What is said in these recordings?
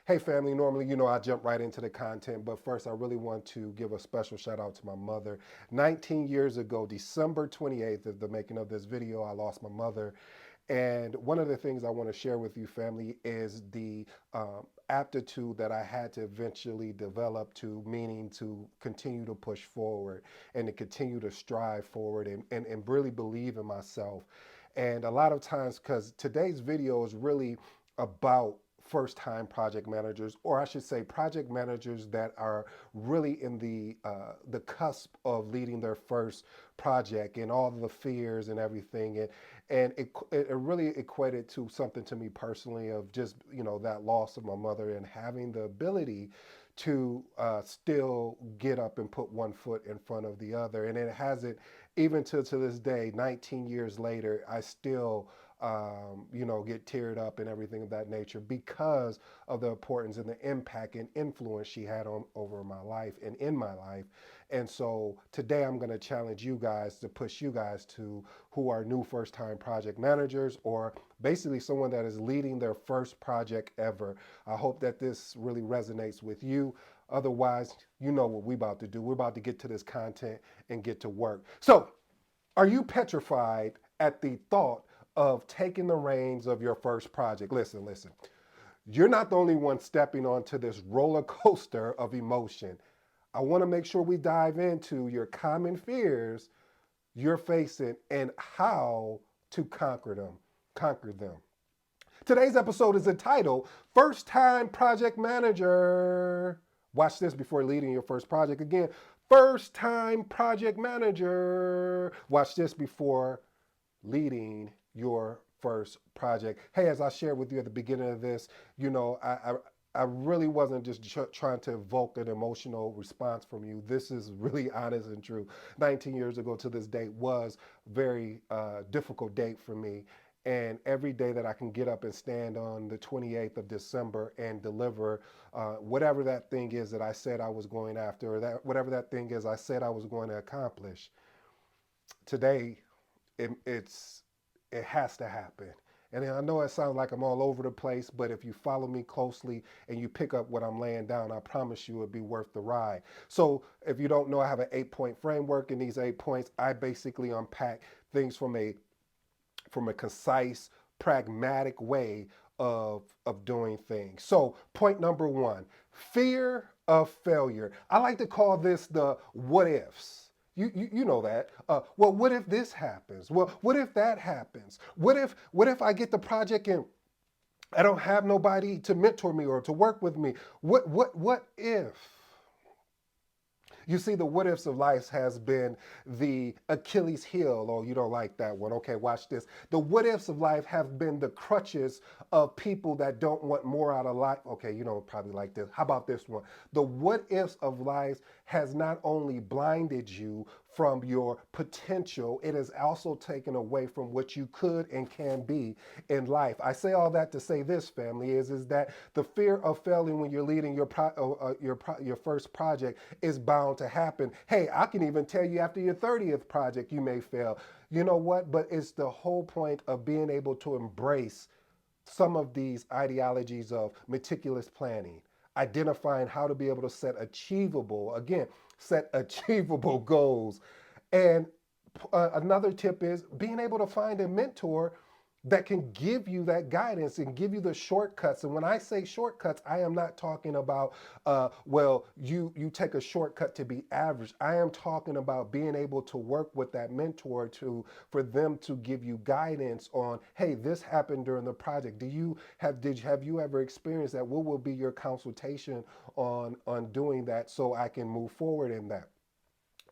Hey family, normally I jump right into the content, but first I really want to give a special shout out to my mother. 19 years ago, December 28th of the making of this video, I lost my mother. And one of the things I want to share with you, family, is the aptitude that I had to eventually develop to, meaning to continue to push forward and to continue to strive forward and really believe in myself. And a lot of times, because today's video is really about first time project managers, or I should say project managers that are really in the cusp of leading their first project and all the fears and everything. And it really equated to something to me personally of just that loss of my mother and having the ability to still get up and put one foot in front of the other. And it hasn't, even to this day, 19 years later, I still get teared up and everything of that nature because of the importance and the impact and influence she had on over my life and in my life. And so today I'm going to challenge you guys to push you guys to who are new first time project managers or basically someone that is leading their first project ever. I hope that this really resonates with you. Otherwise, you know what we're about to do. We're about to get to this content and get to work. So, are you petrified at the thought of taking the reins of your first project? Listen, listen. You're not the only one stepping onto this roller coaster of emotion. I want to make sure we dive into your common fears you're facing and how to conquer them. Conquer them. Today's episode is entitled First Time Project Manager. Watch this before leading your first project. Again, first time project manager. Watch this before leading your first project. Hey, as I shared with you at the beginning of this, I really wasn't just trying to evoke an emotional response from you. This is really honest and true. 19 years ago to this date was a very difficult date for me. And every day that I can get up and stand on the 28th of December and deliver whatever that thing is that I said I was going after, or that whatever that thing is I said I was going to accomplish, today it's it has to happen. And I know it sounds like I'm all over the place, but if you follow me closely and you pick up what I'm laying down, I promise you it'll be worth the ride. So if you don't know, I have an 8 point framework. In these 8 points, I basically unpack things from a concise, pragmatic way of doing things. So point number one, fear of failure. I like to call this the what ifs. You know that. Well, what if this happens? Well, what if that happens? What if I get the project and I don't have nobody to mentor me or to work with me? What if? You see, the what ifs of life has been the Achilles heel. Oh, you don't like that one. Okay, watch this. The what ifs of life have been the crutches of people that don't want more out of life. Okay, you don't probably like this. How about this one? The what ifs of life has not only blinded you from your potential, it has also taken away from what you could and can be in life. I say all that to say this, family, is that the fear of failing when you're leading your first project is bound to happen. Hey, I can even tell you after your 30th project you may fail. You know what? But it's the whole point of being able to embrace some of these ideologies of meticulous planning, identifying how to be able to set achievable goals. And another tip is being able to find a mentor that can give you that guidance and give you the shortcuts. And when I say shortcuts, I am not talking about, you take a shortcut to be average. I am talking about being able to work with that mentor for them to give you guidance on, hey, this happened during the project. Have you ever experienced that? What will be your consultation on doing that so I can move forward in that?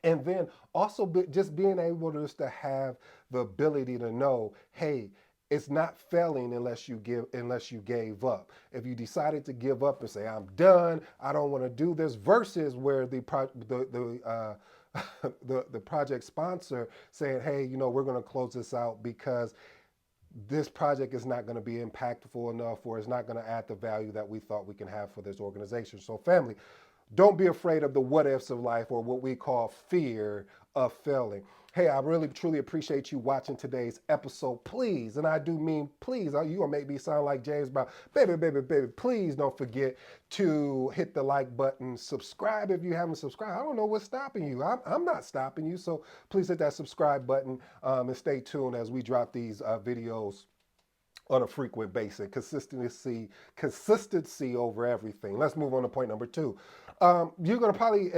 And then also just being able to just to have the ability to know, hey, it's not failing unless you gave up. If you decided to give up and say I'm done, I don't want to do this, versus where the project sponsor saying, hey, we're going to close this out because this project is not going to be impactful enough, or it's not going to add the value that we thought we can have for this organization. So family, don't be afraid of the what ifs of life, or what we call fear of failing. Hey, I really truly appreciate you watching today's episode. Please, and I do mean please, you gonna make me sound like James Brown. Baby, baby, baby, please don't forget to hit the like button. Subscribe if you haven't subscribed. I don't know what's stopping you. I'm not stopping you. So please hit that subscribe button and stay tuned as we drop these videos on a frequent basis. Consistency over everything. Let's move on to point number two. You're probably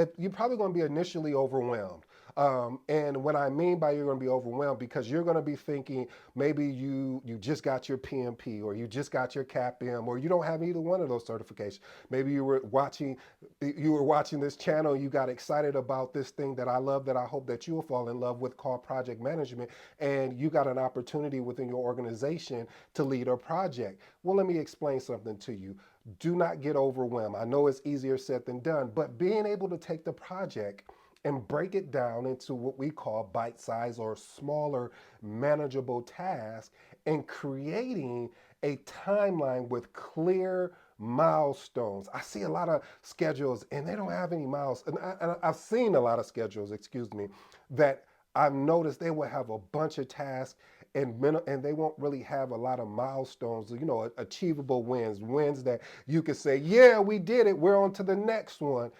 gonna be initially overwhelmed. And what I mean by you're going to be overwhelmed, because you're going to be thinking maybe you just got your PMP, or you just got your CAPM, or you don't have either one of those certifications. Maybe you were watching this channel, you got excited about this thing that I love, that I hope that you'll fall in love with, called project management, and you got an opportunity within your organization to lead a project. Well, let me explain something to you. Do not get overwhelmed. I know it's easier said than done, but being able to take the project and break it down into what we call bite size or smaller manageable tasks, and creating a timeline with clear milestones. I see a lot of schedules and they don't have any miles. And I've seen a lot of schedules, excuse me, that I've noticed they will have a bunch of tasks, and they won't really have a lot of milestones, achievable wins that you could say, yeah, we did it, we're on to the next one.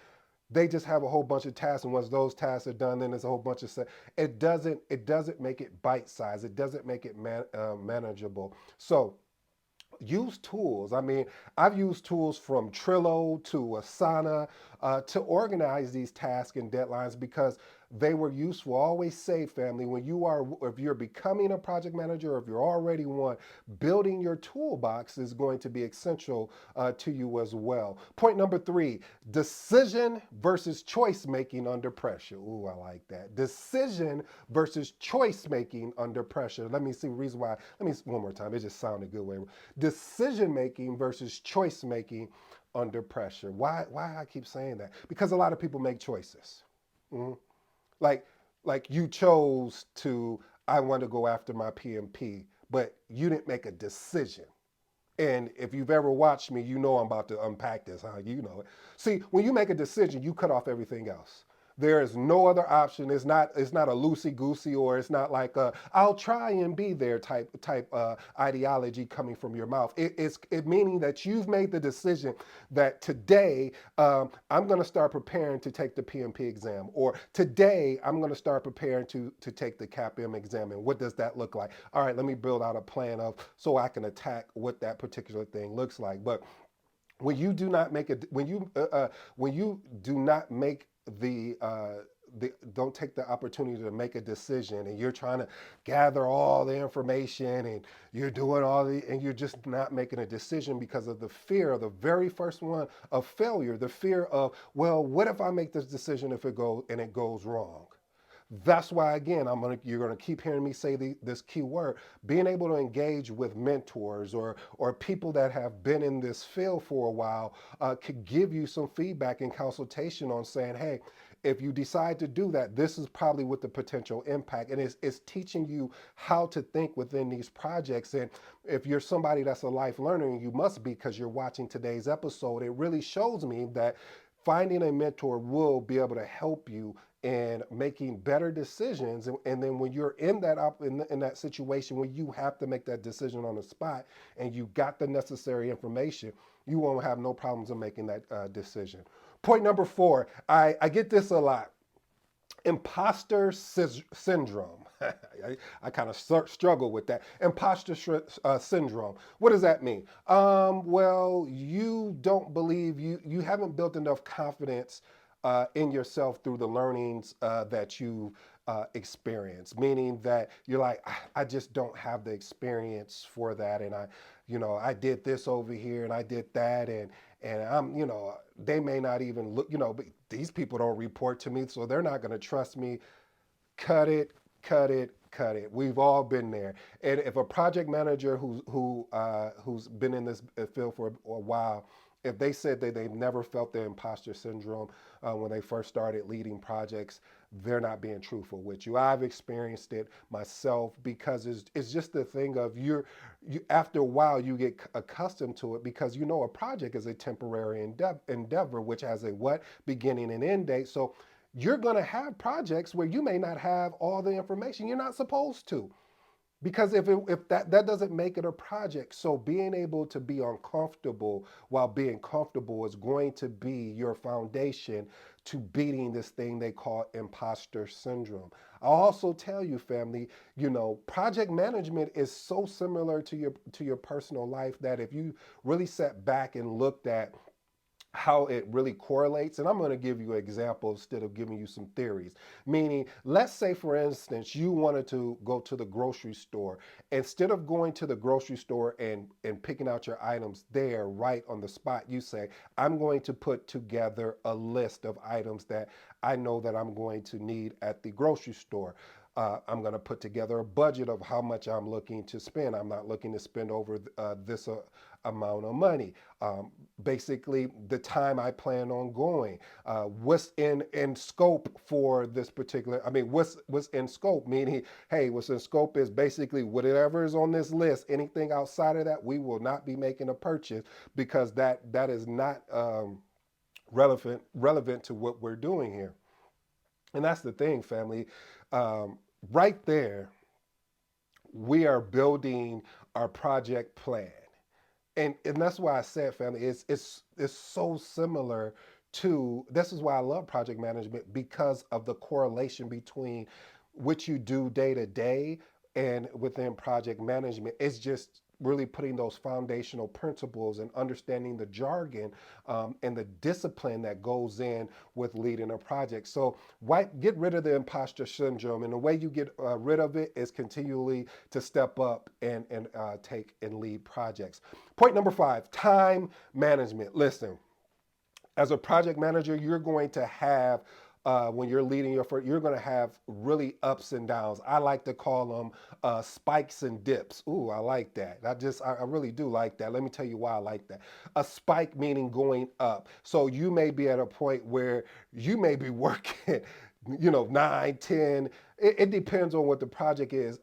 They just have a whole bunch of tasks, and once those tasks are done, then there's a whole bunch of stuff. It doesn't make it bite size. It doesn't make it manageable. So use tools. I mean, I've used tools from Trello to Asana to organize these tasks and deadlines, because they were useful. Always say, family, if you're becoming a project manager, or if you're already one, building your toolbox is going to be essential to you as well. Point number three: decision versus choice making under pressure. Ooh, I like that. Decision versus choice making under pressure. Let me see the reason why. Let me one more time. It just sounded good. Decision making versus choice making under pressure. Why I keep saying that? Because a lot of people make choices. Mhm. Like you chose to, I want to go after my PMP, but you didn't make a decision. And if you've ever watched me, you know I'm about to unpack this, huh? You know it. See, when you make a decision, you cut off everything else. There is no other option. It's not a loosey goosey, or it's not like I'll try and be there type ideology coming from your mouth. It meaning that you've made the decision that today I'm going to start preparing to take the PMP exam, or today I'm going to start preparing to take the CAPM exam. And what does that look like? All right, let me build out a plan of so I can attack what that particular thing looks like. But when you do not make a when you do not make don't take the opportunity to make a decision, and you're trying to gather all the information, and you're doing and you're just not making a decision because of the fear of the very first one of failure, the fear of, well, what if I make this decision, if it goes wrong? That's why, again, you're gonna keep hearing me say this key word: being able to engage with mentors, or people that have been in this field for a while, could give you some feedback and consultation on saying, hey, if you decide to do that, this is probably what the potential impact, and it's teaching you how to think within these projects. And if you're somebody that's a life learner, and you must be, because you're watching today's episode, it really shows me that finding a mentor will be able to help you in making better decisions. And then when you're in that situation where you have to make that decision on the spot, and you got the necessary information, you won't have no problems in making that decision. Point number four: I get this a lot: imposter syndrome. I kind of struggle with that. Syndrome. What does that mean? Well, you don't believe you haven't built enough confidence in yourself through the learnings that you experience. Meaning that you're like, I just don't have the experience for that, and I did this over here, and I did that, and they may not even look, but these people don't report to me, so they're not going to trust me. Cut it, cut it, cut it. We've all been there. And if a project manager who's been in this field for a while, if they said that they've never felt the imposter syndrome when they first started leading projects, they're not being truthful with you. I've experienced it myself, because it's just the thing of you after a while you get accustomed to it, because a project is a temporary endeavor, which has a what beginning and end date. So you're going to have projects where you may not have all the information. You're not supposed to. Because if that doesn't make it a project, so being able to be uncomfortable while being comfortable is going to be your foundation to beating this thing they call imposter syndrome. I'll also tell you, family, project management is so similar to your personal life that if you really sat back and looked at how it really correlates. And I'm going to give you an example instead of giving you some theories. Meaning, let's say, for instance, you wanted to go to the grocery store. Instead of going to the grocery store and picking out your items there right on the spot, you say, I'm going to put together a list of items that I know that I'm going to need at the grocery store. I'm going to put together a budget of how much I'm looking to spend. I'm not looking to spend over this amount of money. Basically, the time I plan on going. What's in scope for this particular? I mean, what's in scope? Meaning, hey, what's in scope is basically whatever is on this list. Anything outside of that, we will not be making a purchase because that is not relevant to what we're doing here. And that's the thing, family. Right there, we are building our project plan. And that's why I said, family, it's so similar to. This is why I love project management because of the correlation between what you do day to day and within project management. It's just really putting those foundational principles and understanding the jargon and the discipline that goes in with leading a project. So get rid of the imposter syndrome, and the way you get rid of it is continually to step up and take and lead projects. Point number 5: time management. Listen, as a project manager, you're going to have when you're leading your first, you're going to have really ups and downs. I like to call them spikes and dips. Ooh, I like that. I really do like that. Let me tell you why I like that. A spike meaning going up. So you may be at a point where you may be working, 9, 10. It depends on what the project is.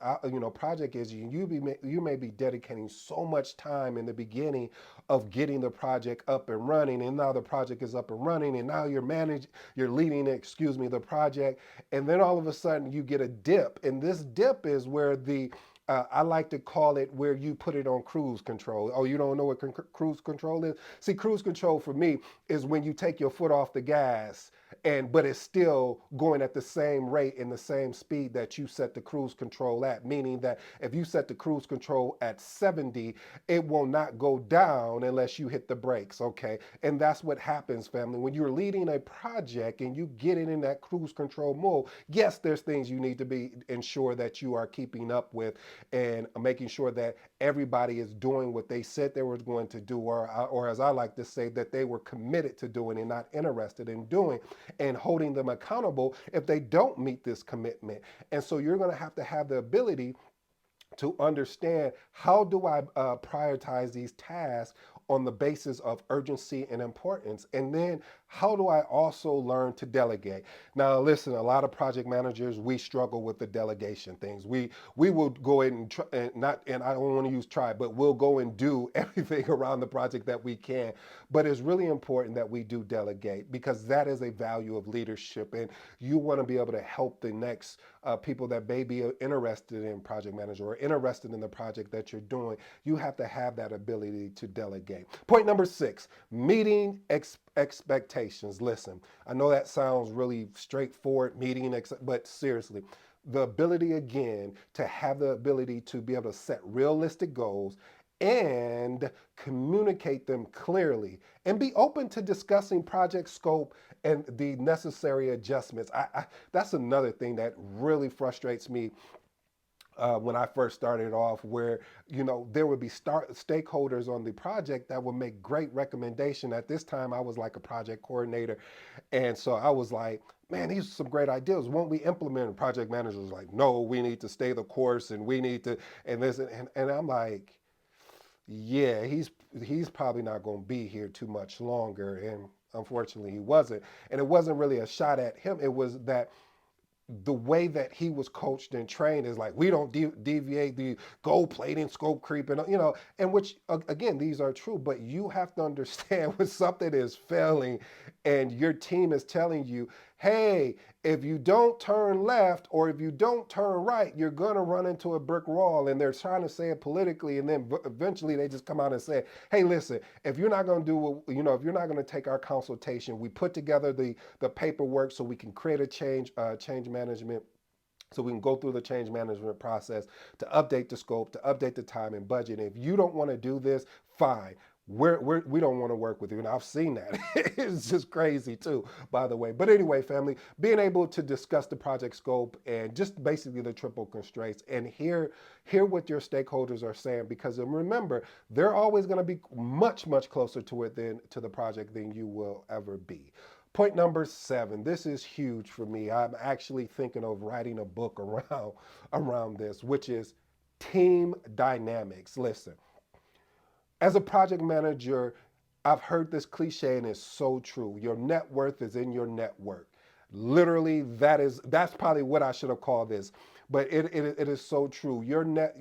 You may be dedicating so much time in the beginning of getting the project up and running, and now the project is up and running, and now you're leading, the project, and then all of a sudden you get a dip, and this dip is where I like to call it where you put it on cruise control. Oh, you don't know what cruise control is? See, cruise control for me is when you take your foot off the gas but it's still going at the same rate and the same speed that you set the cruise control at. Meaning that if you set the cruise control at 70, it will not go down unless you hit the brakes. Okay, and that's what happens, family, when you're leading a project and you get it in that cruise control mode. Yes, there's things you need to be ensure that you are keeping up with and making sure that everybody is doing what they said they were going to do, or as I like to say, that they were committed to doing and not interested in doing, and holding them accountable if they don't meet this commitment. And so you're going to have the ability to understand, how do I prioritize these tasks on the basis of urgency and importance? And then how do I also learn to delegate? Now, listen, a lot of project managers, we struggle with the delegation things. We will go in and try, and I don't want to use try, but we'll go and do everything around the project that we can. But it's really important that we do delegate, because that is a value of leadership, and you want to be able to help the next people that may be interested in project manager or interested in the project that you're doing. You have to have that ability to delegate. Point number 6: meeting expectations. Listen, I know that sounds really straightforward, but seriously, the ability again to have the ability to be able to set realistic goals and communicate them clearly, and be open to discussing project scope and the necessary adjustments. That's another thing that really frustrates me when I first started off, where there would be stakeholders on the project that would make great recommendation. At this time, I was like a project coordinator, and so I was like, man, these are some great ideas. Won't we implement? And project managers was like, no, we need to stay the course, and we need to, and this, and I'm like, yeah, he's probably not going to be here too much longer, and unfortunately, he wasn't. And it wasn't really a shot at him. It was that the way that he was coached and trained is like, we don't deviate, the gold plating, scope creep, and which again, these are true, but you have to understand when something is failing and your team is telling you, hey, if you don't turn left or if you don't turn right, you're going to run into a brick wall. And they're trying to say it politically. And then eventually they just come out and say, hey, listen, if you're not going to do what, if you're not going to take our consultation, we put together the paperwork so we can create a change management, so we can go through the change management process to update the scope, to update the time and budget. And if you don't want to do this, fine. We don't want to work with you. And I've seen that. It's just crazy too, by the way. But anyway, family, being able to discuss the project scope and just basically the triple constraints and hear what your stakeholders are saying, because remember, they're always going to be much, much closer to it than to the project than you will ever be. Point number 7. This is huge for me. I'm actually thinking of writing a book around this, which is team dynamics. Listen, as a project manager, I've heard this cliche and it's so true. Your net worth is in your network. Literally, that's probably what I should have called this, but it is so true. Your net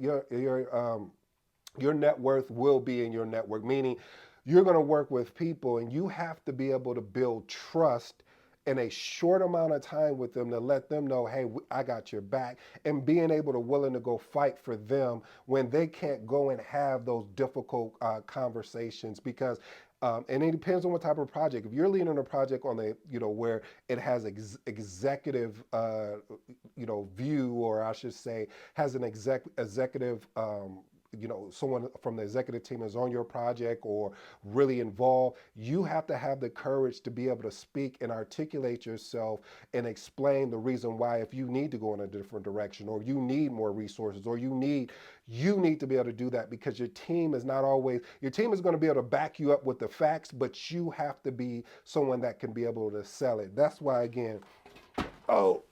worth will be in your network, meaning you're going to work with people and you have to be able to build trust in a short amount of time with them to let them know, hey, I got your back, and being able to willing to go fight for them when they can't go and have those difficult conversations. Because and it depends on what type of project. If you're leading a project on the, where it has executive, view, or I should say, has an executive, someone from the executive team is on your project or really involved, you have to have the courage to be able to speak and articulate yourself and explain the reason why, if you need to go in a different direction or you need more resources or you need to be able to do that, because your team is going to be able to back you up with the facts, but you have to be someone that can be able to sell it. That's why, again, oh,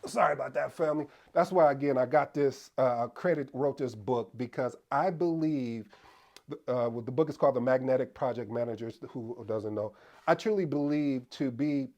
sorry about that, family. That's why, again, I got this wrote this book, because I believe the book is called The Magnetic Project Managers. Who doesn't know? I truly believe to be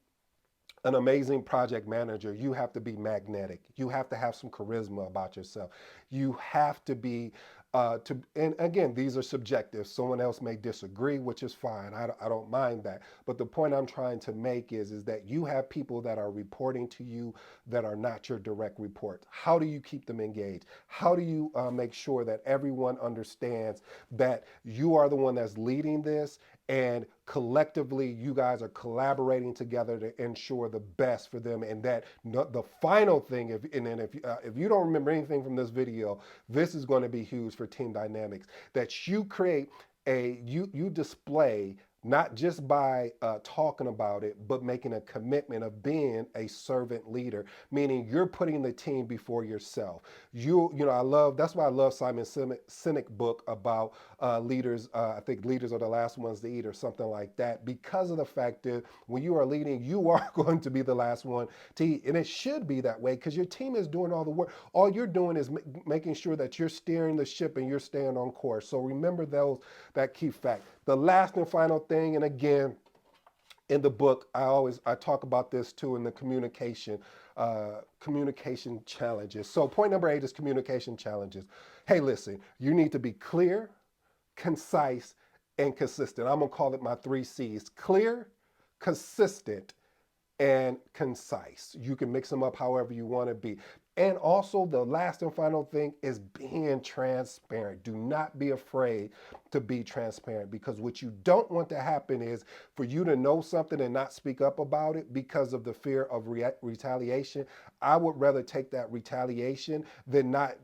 an amazing project manager, you have to be magnetic. You have to have some charisma about yourself. You have to be, and again, these are subjective. Someone else may disagree, which is fine. I don't mind that. But the point I'm trying to make is that you have people that are reporting to you that are not your direct reports. How do you keep them engaged? How do you make sure that everyone understands that you are the one that's leading this, and collectively you guys are collaborating together to ensure the best for them? And that the final thing, if you don't remember anything from this video, this is going to be huge for team dynamics, that you create you display, not just by talking about it, but making a commitment of being a servant leader, meaning you're putting the team before yourself. I love, that's why I love Simon Sinek book about leaders. I think leaders are the last ones to eat, or something like that, because of the fact that when you are leading, you are going to be the last one to eat. And it should be that way, because your team is doing all the work. All you're doing is making sure that you're steering the ship and you're staying on course. So remember that key fact. The last and final thing, and again, in the book, I talk about this too, in the communication challenges. So point number 8 is communication challenges. Hey, listen, you need to be clear, concise, and consistent. I'm gonna call it my 3 C's: clear, consistent, and concise. You can mix them up however you want to be. And also, the last and final thing is being transparent. Do not be afraid to be transparent, because what you don't want to happen is for you to know something and not speak up about it because of the fear of retaliation. I would rather take that retaliation than not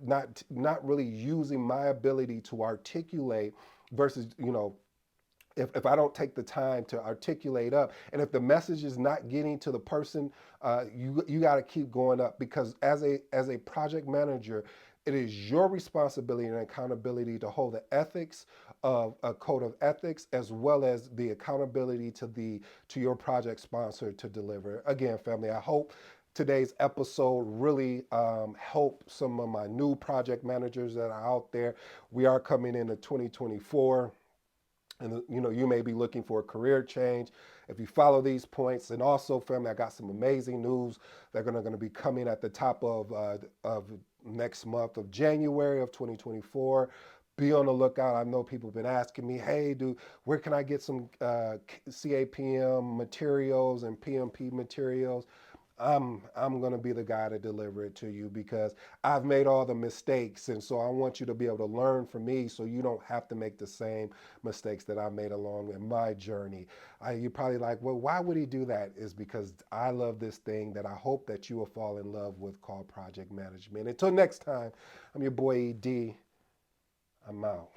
really using my ability to articulate, versus, if I don't take the time to articulate up, and if the message is not getting to the person, you got to keep going up, because as a project manager, it is your responsibility and accountability to hold the ethics of a code of ethics, as well as the accountability to your project sponsor to deliver. Again, family, I hope today's episode really helped some of my new project managers that are out there. We are coming into 2024, and you may be looking for a career change. If you follow these points, and also, family, I got some amazing news that are going to be coming at the top of next month of January of 2024. Be on the lookout. I know people have been asking me, hey, where can I get some CAPM materials and PMP materials? I'm gonna be the guy to deliver it to you because I've made all the mistakes, and so I want you to be able to learn from me, so you don't have to make the same mistakes that I made along in my journey. You're probably like, well, why would he do that? Is because I love this thing that I hope that you will fall in love with called project management. Until next time, I'm your boy ED. I'm out.